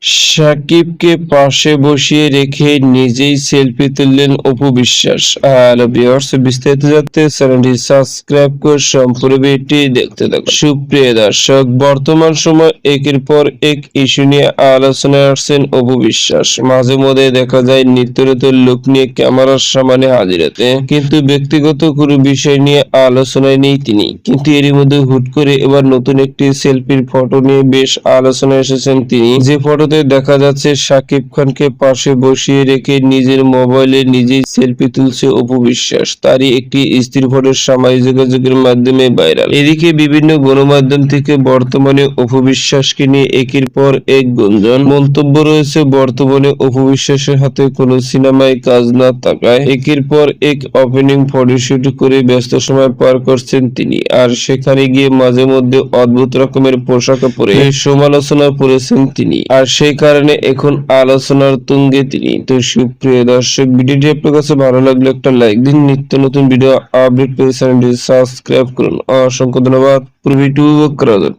সাকিবকে পাশে বসিয়ে রেখে নিজেই সেলফি তুললেন অপু বিশ্বাস। হ্যালো ভিউয়ার্স, বিস্তারিত জানতে চ্যানেলটি সাবস্ক্রাইব করে সম্পূর্ণ ভিডিওটি দেখতে থাকুন। সুপ্রিয় দর্শক, বর্তমান সময় একের পর এক ইস্যু নিয়ে আলোচনায় আসছেন অপু বিশ্বাস। মাঝে মধ্যে দেখা যায় নিত্য নতুন লুক নিয়ে ক্যামেরার সামনে হাজির হতে, কিন্তু ব্যক্তিগত কোনো বিষয় নিয়ে আলোচনায় নেই তিনি। কিন্তু এরই মধ্যে হুট করে এবার নতুন একটি সেলফির ফটো নিয়ে বেশ আলোচনায় এসেছেন তিনি। যে ফটোতে দেখা যাচ্ছে শাকিব খানকে পাশে বসিয়ে রেখে নিজের মোবাইলে নিজেই সেলফি তুলছে অপু বিশ্বাস। তারই একটি স্থির ফটো সামাজিক যোগাযোগের মাধ্যমে ভাইরাল। এদিকে বিভিন্ন গণমাধ্যম থেকে বর্তমানে অপু বিশ্বাসকে নিয়ে একের পর এক গুঞ্জন। মন্তব্য রয়েছে বর্তমানে অপু বিশ্বাসের হাতে কোনো সিনেমায় কাজ না থাকায় একের পর এক ওপেনিং ফটোশুট করে ব্যস্ত সময় পার করছেন তিনি। আর সেখানে গিয়ে মাঝে মধ্যে অদ্ভুত রকমের পোশাক পরে সমালোচনা করেছেন তিনি। আর সেই কারণে এখন আলোচনার তুঙ্গে তিনি। তো সুপ্রিয় দর্শক, ভিডিওটি আপনার কাছে ভালো লাগলে একটা লাইক দিন। নিত্য নতুন ভিডিও আপডেট পেতে চ্যানেলটি সাবস্ক্রাইব করুন। অসংখ্য ধন্যবাদ। পুরো ভিডিও করা যাক।